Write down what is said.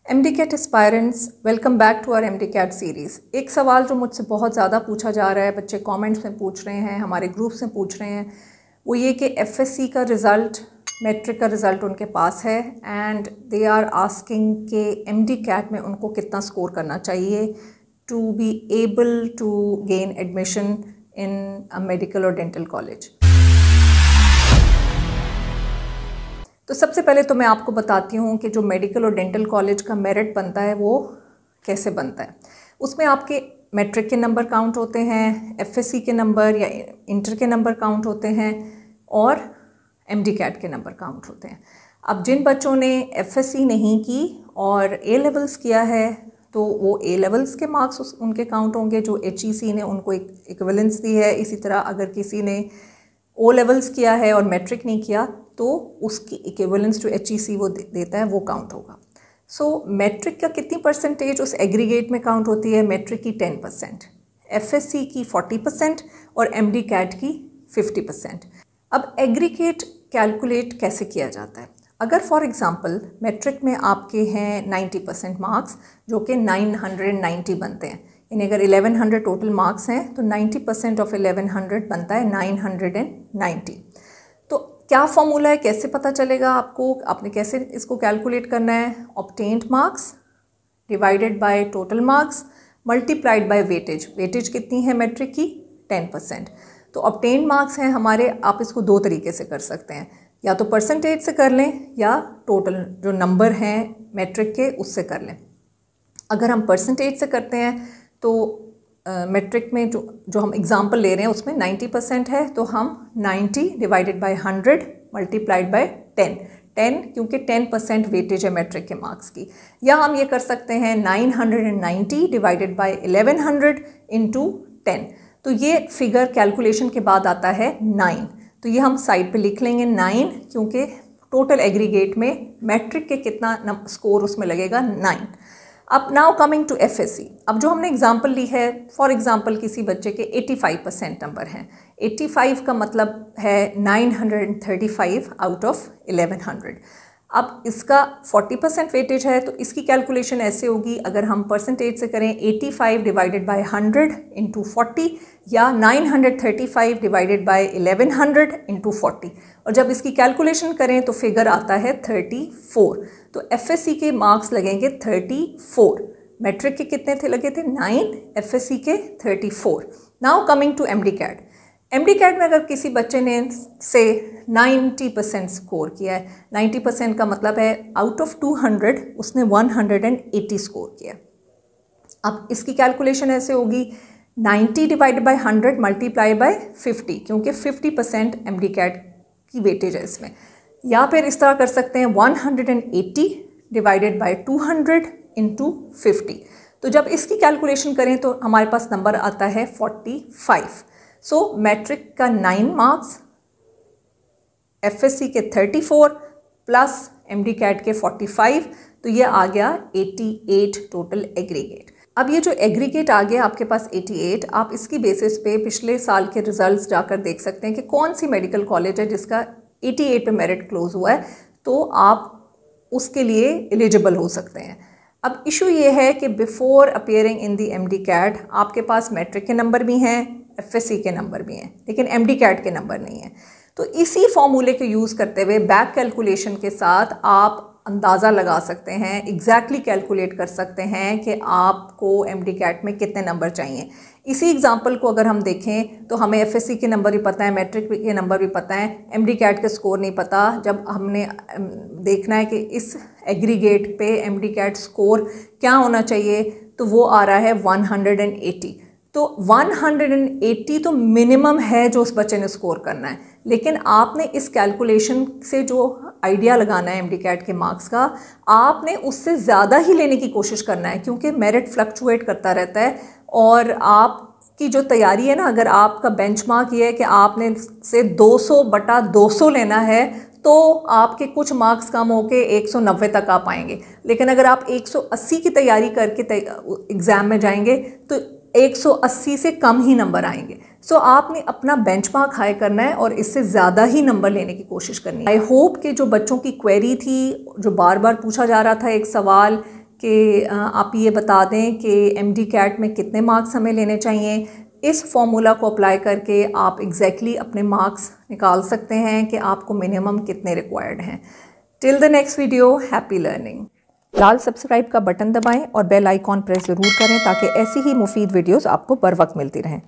MD-CAT aspirants, welcome back to our MD-CAT series. एक सवाल जो मुझसे बहुत ज़्यादा पूछा जा रहा है, बच्चे कमेंट्स में पूछ रहे हैं, हमारे ग्रुप्स में पूछ रहे हैं, वो ये कि FSC का रिज़ल्ट, मैट्रिक का रिज़ल्ट उनके पास है एंड दे आर आस्किंग कि MD-CAT में उनको कितना स्कोर करना चाहिए to be able to gain admission in a medical और डेंटल कॉलेज। तो सबसे पहले तो मैं आपको बताती हूँ कि जो मेडिकल और डेंटल कॉलेज का मेरिट बनता है वो कैसे बनता है। उसमें आपके मैट्रिक के नंबर काउंट होते हैं, FSC के नंबर या इंटर के नंबर काउंट होते हैं और MD-CAT के नंबर काउंट होते हैं। अब जिन बच्चों ने FSC नहीं की और A लेवल्स किया है तो वो A लेवल्स के मार्क्स उनके काउंट होंगे जो HEC ने उनको एक इक्विवेलेंस दी है। इसी तरह अगर किसी ने O लेवल्स किया है और मैट्रिक नहीं किया तो उसकी इक्विवेलेंस जो HEC वो देता है वो काउंट होगा। सो मैट्रिक का कितनी परसेंटेज उस एग्रीगेट में काउंट होती है? मैट्रिक की 10%, FSC की 40% और MD-CAT की 50%। अब एग्रीगेट कैलकुलेट कैसे किया जाता है? अगर फॉर एग्ज़ाम्पल मैट्रिक में आपके हैं 90% मार्क्स जो कि 990 बनते हैं, यानी अगर 1100 टोटल मार्क्स हैं तो 90% ऑफ 1100 बनता है 990। तो क्या फॉर्मूला है, कैसे पता चलेगा आपको, आपने कैसे इसको कैलकुलेट करना है? Obtained marks divided by total marks multiplied by weightage. Weightage कितनी है मैट्रिक की? 10%। तो ऑब्टेन्ड मार्क्स हैं हमारे, आप इसको दो तरीके से कर सकते हैं, या तो परसेंटेज से कर लें या टोटल जो नंबर हैं मैट्रिक के उससे कर लें। अगर हम परसेंटेज से करते हैं तो मैट्रिक में जो हम एग्जाम्पल ले रहे हैं उसमें 90% है, तो हम 90 डिवाइडेड बाय 100 मल्टीप्लाइड बाय 10 क्योंकि 10% वेटेज है मैट्रिक के मार्क्स की। या हम ये कर सकते हैं 990 डिवाइडेड बाय 1100 इंटू 10। तो ये फिगर कैलकुलेशन के बाद आता है 9। तो ये हम साइड पे लिख लेंगे 9 क्योंकि टोटल एग्रीगेट में मैट्रिक के कितना स्कोर उसमें लगेगा 9। अब नाउ कमिंग टू FSC। अब जो हमने एग्जाम्पल ली है, फॉर एग्जाम्पल किसी बच्चे के 85% नंबर हैं। 85 का मतलब है 935 आउट ऑफ 1100। अब इसका 40% वेटेज है तो इसकी कैलकुलेशन ऐसे होगी, अगर हम परसेंटेज से करें 85 डिवाइडेड बाय 100 इंटू 40 या 935 डिवाइडेड बाय 1100 इंटू 40, और जब इसकी कैलकुलेशन करें तो फिगर आता है 34। तो FSC के मार्क्स लगेंगे 34। मैट्रिक के कितने थे लगे थे? 9, FSC के 34। Now coming to MD-CAT। MD-CAT में अगर किसी बच्चे ने से 90% स्कोर किया है, 90% का मतलब है आउट ऑफ 200 उसने 180 स्कोर किया। अब इसकी कैलकुलेशन ऐसे होगी 90 डिवाइड बाय 100 मल्टीप्लाई बाय 50 क्योंकि 50% MD-CAT की वेटेज है इसमें। या फिर इस तरह कर सकते हैं 180 डिवाइडेड बाय 200 इंटू 50। तो जब इसकी कैलकुलेशन करें तो हमारे पास नंबर आता है 45। सो मैट्रिक का 9 मार्क्स, FSC के 34 प्लस MD-CAT के 45, तो ये आ गया 88 टोटल एग्रीगेट। अब ये जो एग्रीगेट आ गया आपके पास 88, आप इसकी बेसिस पे पिछले साल के रिजल्ट्स जाकर देख सकते हैं कि कौन सी मेडिकल कॉलेज है जिसका 88 पे मेरिट क्लोज हुआ है, तो आप उसके लिए एलिजिबल हो सकते हैं। अब इशू ये है कि बिफोर अपीयरिंग इन दी MD-CAT आपके पास मैट्रिक के नंबर भी हैं, FSC के नंबर भी हैं, लेकिन MD-CAT के नंबर नहीं हैं। तो इसी फॉर्मूले को यूज़ करते हुए बैक कैलकुलेशन के साथ आप अंदाज़ा लगा सकते हैं, एग्जैक्टली कैलकुलेट कर सकते हैं कि आपको MD-CAT में कितने नंबर चाहिए। इसी एग्जांपल को अगर हम देखें तो हमें FSC के नंबर भी पता है, मैट्रिक के नंबर भी पता है, MD-CAT के स्कोर नहीं पता। जब हमने देखना है कि इस एग्रीगेट पे MD-CAT स्कोर क्या होना चाहिए तो वो आ रहा है 180। तो 180 तो मिनिमम है जो उस बच्चे ने स्कोर करना है, लेकिन आपने इस कैलकुलेशन से जो आइडिया लगाना है MD-CAT के मार्क्स का, आपने उससे ज़्यादा ही लेने की कोशिश करना है क्योंकि मेरिट फ्लक्चुएट करता रहता है। और आपकी जो तैयारी है ना, अगर आपका बेंचमार्क ये है कि आपने से 200/200 लेना है तो आपके कुछ मार्क्स कम होके 190 तक आ पाएंगे। लेकिन अगर आप 180 की तैयारी करके एग्ज़ाम में जाएंगे तो 180 से कम ही नंबर आएंगे। सो आपने अपना बेंचमार्क हाई करना है और इससे ज़्यादा ही नंबर लेने की कोशिश करनी है। आई होप कि जो बच्चों की क्वेरी थी, जो बार बार पूछा जा रहा था एक सवाल कि आप ये बता दें कि MD कैट में कितने मार्क्स हमें लेने चाहिए। इस फॉर्मूला को अप्लाई करके आप एग्जैक्टली अपने मार्क्स निकाल सकते हैं कि आपको मिनिमम कितने रिक्वायर्ड हैं। Till the next video, happy learning. Lal subscribe का बटन दबाएं और बेल आइकॉन प्रेस ज़रूर करें ताकि ऐसी ही मुफीद वीडियोस आपको बर वक्त मिलती रहें।